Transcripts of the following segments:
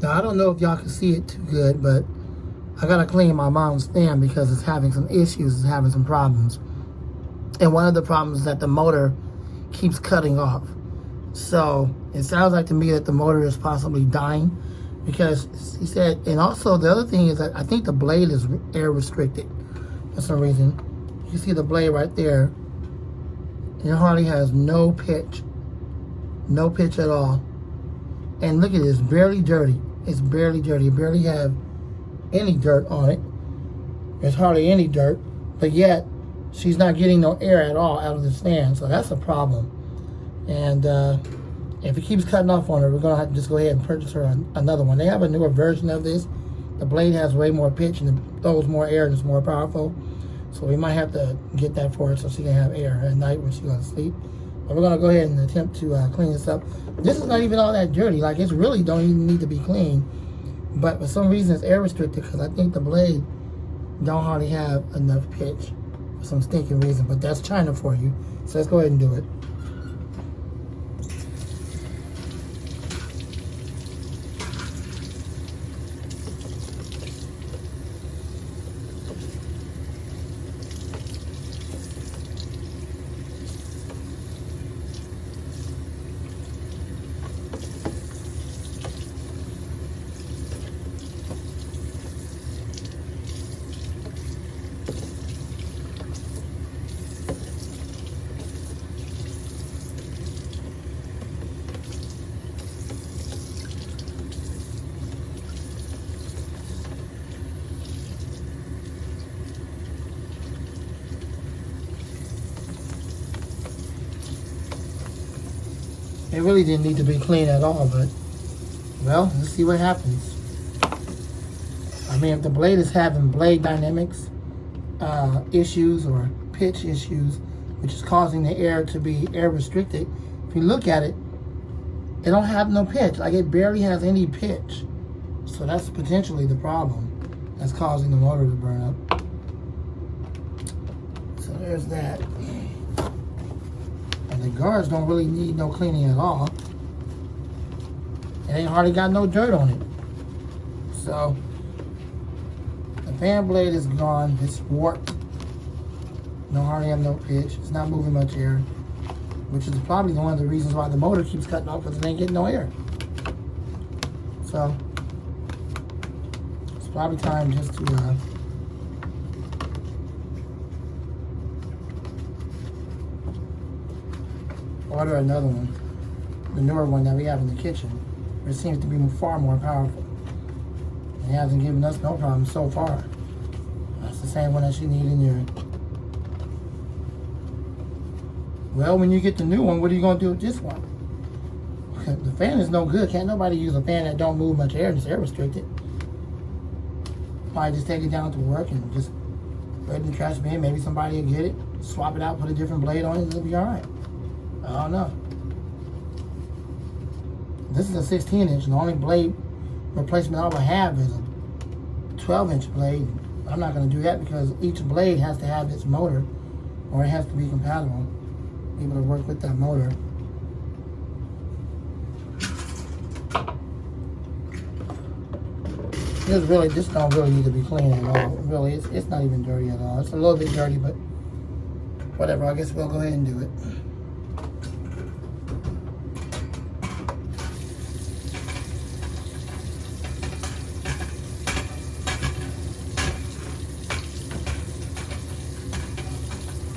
Now, I don't know if y'all can see it too good, but I gotta clean my mom's fan because it's having some issues, it's having some problems. And one of the problems is that the motor keeps cutting off. So it sounds like to me that the motor is possibly dying because he said, and also the other thing is that I think the blade is air restricted for some reason. You see the blade right there. It hardly has no pitch at all. And look at it, it's barely dirty. It's barely dirty. It barely have any dirt on it. There's hardly any dirt, but yet she's not getting no air at all out of this fan, so that's a problem. And if it keeps cutting off on her, we're gonna have to just go ahead and purchase her another one. They have a newer version of this. The blade has way more pitch and it throws more air and it's more powerful. So we might have to get that for her so she can have air at night when she goes to sleep. But we're gonna go ahead and attempt to clean this up. This is not even all that dirty. Like, it's really don't even need to be clean. But for some reason it's air restricted because I think the blade don't hardly have enough pitch for some stinking reason. But that's China for you. So let's go ahead and do it. It really didn't need to be clean at all, but, well, let's see what happens. I mean, if the blade is having blade dynamics issues or pitch issues, which is causing the air to be air restricted, if you look at it, it don't have no pitch. Like, it barely has any pitch. So that's potentially the problem that's causing the motor to burn up. So there's that. The guards don't really need no cleaning at all. It ain't hardly got no dirt on it. So the fan blade is gone. It's warped. No, hardly have no pitch. It's not moving much air, which is probably one of the reasons why the motor keeps cutting off, because it ain't getting no air. So it's probably time just to order another one, the newer one that we have in the kitchen. It seems to be far more powerful. It hasn't given us no problem so far. That's the same one that you need in your... Well, when you get the new one, what are you going to do with this one? The fan is no good. Can't nobody use a fan that don't move much air and it's air restricted. Probably just take it down to work and just put it in the trash bin. Maybe somebody will get it, swap it out, put a different blade on it, and it'll be alright. I don't know. This is a 16-inch. The only blade replacement I would have is a 12-inch blade. I'm not going to do that because each blade has to have its motor, or it has to be compatible, be able to work with that motor. This don't really need to be clean at all. Really, it's not even dirty at all. It's a little bit dirty, but whatever. I guess we'll go ahead and do it.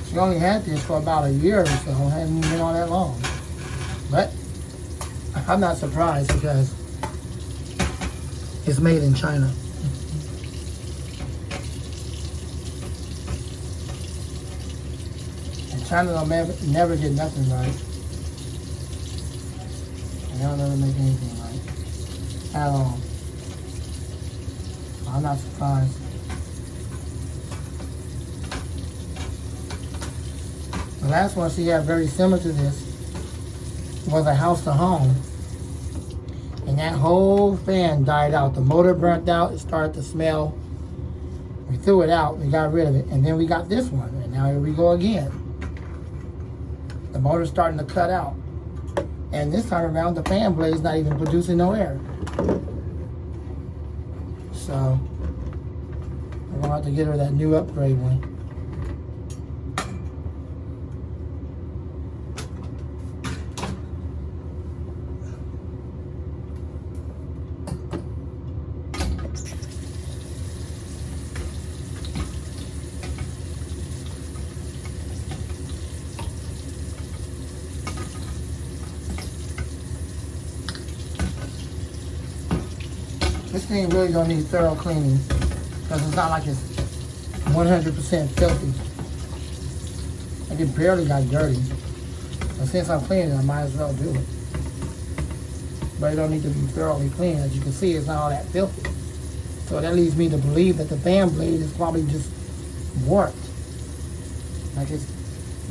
She only had this for about a year or so. It hasn't even been all that long. But I'm not surprised because it's made in China. And China don't never get nothing right. They don't ever make anything right. At all. I'm not surprised. The last one she had very similar to this was a house to home. And that whole fan died out. The motor burnt out. It started to smell. We threw it out. We got rid of it. And then we got this one. And now here we go again. The motor's starting to cut out. And this time around, the fan blade's not even producing no air. So I'm gonna have to get her that new upgrade one. This thing really don't need thorough cleaning because it's not like it's 100% filthy. Like it barely got dirty. But since I'm cleaning it, I might as well do it. But it don't need to be thoroughly clean. As you can see, it's not all that filthy. So that leads me to believe that the fan blade is probably just warped. Like it's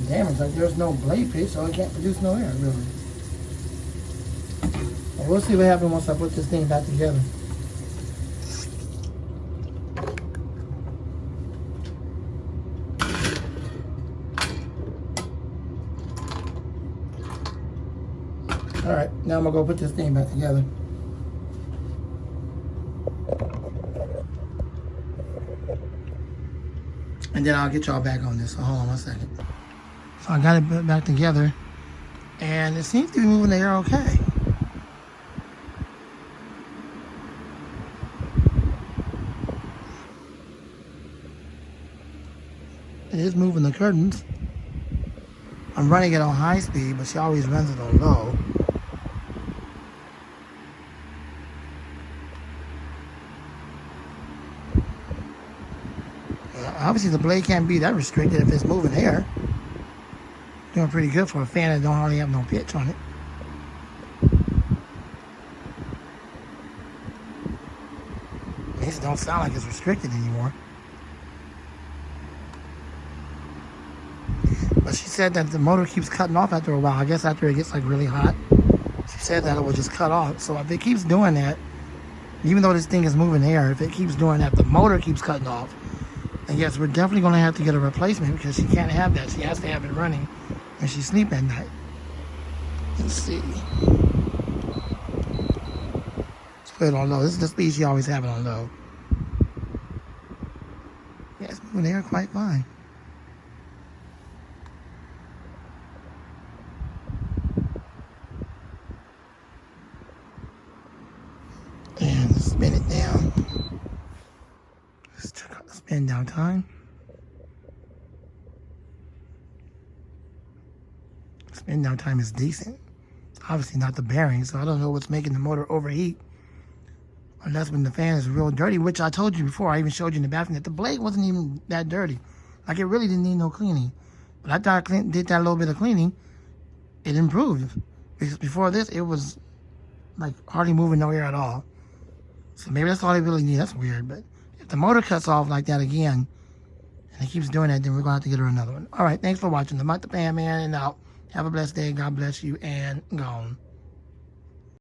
damaged. Like there's no blade pitch, so it can't produce no air, really. But we'll see what happens once I put this thing back together. Alright, now I'm going to go put this thing back together. And then I'll get y'all back on this. So hold on 1 second. So I got it put back together. And it seems to be moving the air okay. It is moving the curtains. I'm running it on high speed, but she always runs it on low. Obviously, the blade can't be that restricted if it's moving air. Doing pretty good for a fan that don't hardly have no pitch on it. These don't sound like it's restricted anymore. But she said that the motor keeps cutting off after a while. I guess after it gets like really hot. She said that it will just cut off. So if it keeps doing that, even though this thing is moving air, if it keeps doing that, the motor keeps cutting off. And yes, we're definitely going to have to get a replacement because she can't have that. She has to have it running when she sleeps at night. Let's see. Let's put it on low. This is the speed she always have it on low. Yeah, it's moving air quite fine. And spin it down. Let's check out the spin down time. Spin down time is decent. Obviously not the bearing, so I don't know what's making the motor overheat. Unless when the fan is real dirty, which I told you before, I even showed you in the bathroom that the blade wasn't even that dirty. Like it really didn't need no cleaning. But after I did that little bit of cleaning, it improved. Because before this, it was like hardly moving no air at all. So maybe that's all they really need. That's weird, but if the motor cuts off like that again, and it keeps doing that, then we're going to have to get her another one. All right, thanks for watching. The Mike the Fan Man, and out. Have a blessed day. God bless you, and gone.